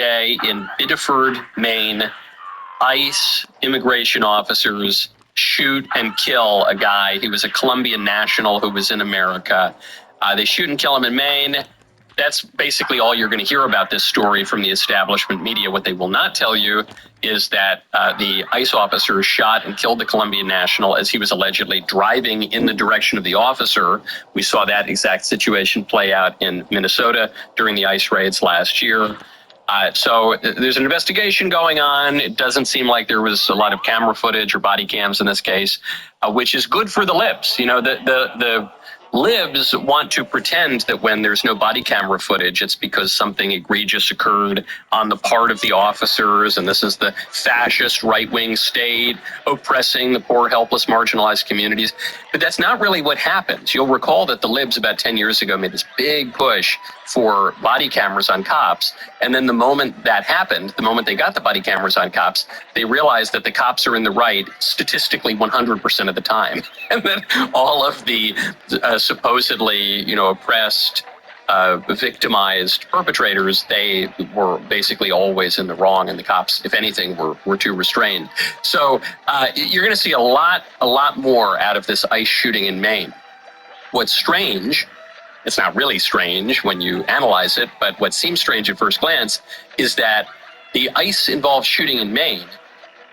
day in Biddeford, Maine, ICE immigration officers shoot and kill a guy. He was a Colombian national who was in America. They shoot and kill him in Maine. That's basically all you're going to hear about this story from the establishment media. What they will not tell you is that the ICE officer shot and killed the Colombian national as he was allegedly driving in the direction of the officer. We saw that exact situation play out in Minnesota during the ICE raids last year. So there's an investigation going on. It doesn't seem like there was a lot of camera footage or body cams in this case, which is good for the libs. You know, the libs want to pretend that when there's no body camera footage, it's because something egregious occurred on the part of the officers, and this is the fascist right-wing state oppressing the poor, helpless, marginalized communities. But that's not really what happens. You'll recall that the libs about 10 years ago made this big push for body cameras on cops, and then the moment that happened, the moment they got the body cameras on cops, they realized that the cops are in the right statistically 100% of the time, and that all of the supposedly, oppressed, victimized perpetrators, they were basically always in the wrong, and the cops, if anything, were too restrained. So you're going to see a lot more out of this ICE shooting in Maine. What's strange, it's not really strange when you analyze it, but what seems strange at first glance is that the ICE-involved shooting in Maine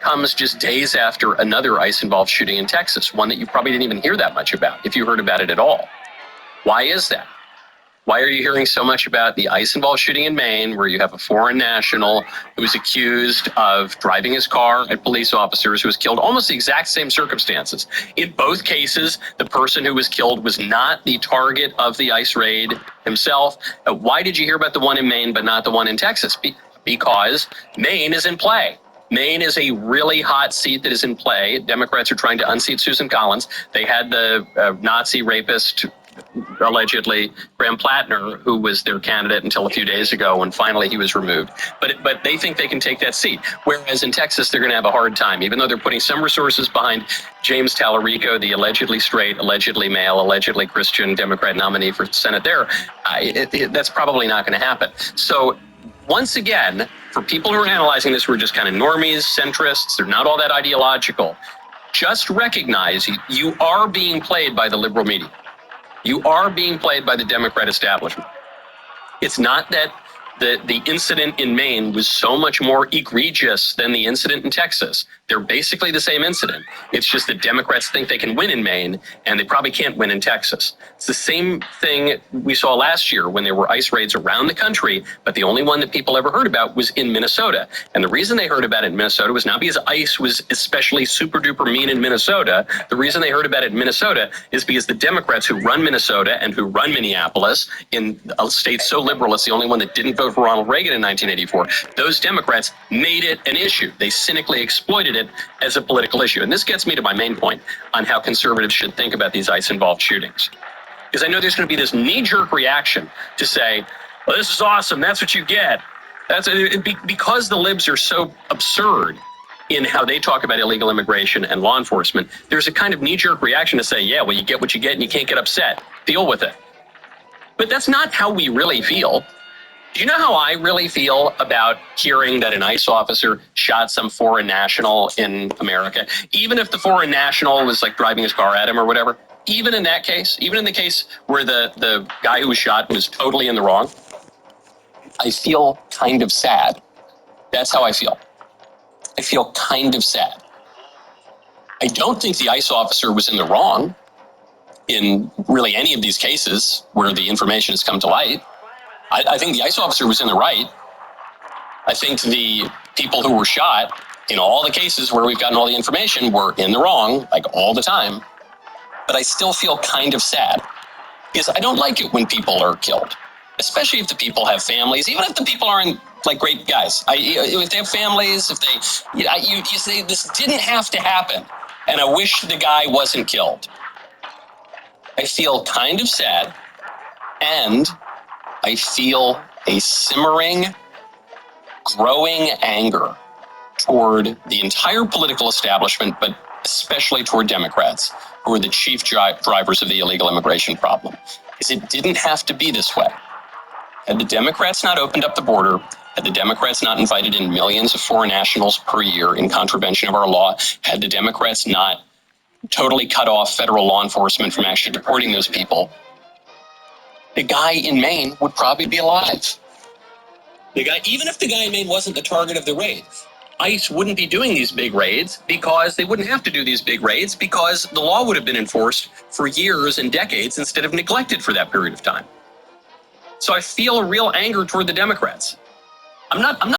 comes just days after another ICE-involved shooting in Texas, one that you probably didn't even hear that much about, if you heard about it at all. Why is that? Why are you hearing so much about the ICE-involved shooting in Maine, where you have a foreign national who was accused of driving his car at police officers, who was killed almost the exact same circumstances? In both cases, the person who was killed was not the target of the ICE raid himself. Why did you hear about the one in Maine but not the one in Texas? Because Maine is in play. Maine is a really hot seat that is in play. Democrats are trying to unseat Susan Collins. They had the Nazi rapist, allegedly, Graham Plattner, who was their candidate until a few days ago when finally he was removed. But they think they can take that seat. Whereas in Texas, they're going to have a hard time, even though they're putting some resources behind James Tallarico, the allegedly straight, allegedly male, allegedly Christian Democrat nominee for Senate there. That's probably not going to happen. So once again, for people who are analyzing this, who are just kind of normies, centrists, they're not all that ideological, just recognize you are being played by the liberal media. You are being played by the Democrat establishment. It's not that the incident in Maine was so much more egregious than the incident in Texas. They're basically the same incident. It's just that Democrats think they can win in Maine, and they probably can't win in Texas. It's the same thing we saw last year when there were ICE raids around the country, but the only one that people ever heard about was in Minnesota. And the reason they heard about it in Minnesota was not because ICE was especially super duper mean in Minnesota. The reason they heard about it in Minnesota is because the Democrats who run Minnesota and who run Minneapolis, in a state so liberal, it's the only one that didn't vote for Ronald Reagan in 1984, those Democrats made it an issue. They cynically exploited it as a political issue. And this gets me to my main point on how conservatives should think about these ICE-involved shootings. Because I know there's going to be this knee-jerk reaction to say, well, this is awesome, that's what you get. Because the libs are so absurd in how they talk about illegal immigration and law enforcement, there's a kind of knee-jerk reaction to say, yeah, well, you get what you get and you can't get upset. Deal with it. But that's not how we really feel. Do you know how I really feel about hearing that an ICE officer shot some foreign national in America? Even if the foreign national was like driving his car at him or whatever, even in that case, even in the case where the guy who was shot was totally in the wrong, I feel kind of sad. That's how I feel. I feel kind of sad. I don't think the ICE officer was in the wrong in really any of these cases where the information has come to light. I think the ICE officer was in the right. I think the people who were shot in all the cases where we've gotten all the information were in the wrong, like all the time. But I still feel kind of sad because I don't like it when people are killed, especially if the people have families, even if the people aren't like great guys. If they have families, if they, you say this didn't have to happen, and I wish the guy wasn't killed. I feel kind of sad, and I feel a simmering, growing anger toward the entire political establishment, but especially toward Democrats, who are the chief drivers of the illegal immigration problem. Because it didn't have to be this way. Had the Democrats not opened up the border, had the Democrats not invited in millions of foreign nationals per year in contravention of our law, had the Democrats not totally cut off federal law enforcement from actually deporting those people, the guy in Maine would probably be alive. Even if the guy in Maine wasn't the target of the raid, ICE wouldn't be doing these big raids because they wouldn't have to do these big raids because the law would have been enforced for years and decades instead of neglected for that period of time. So I feel a real anger toward the Democrats. I'm not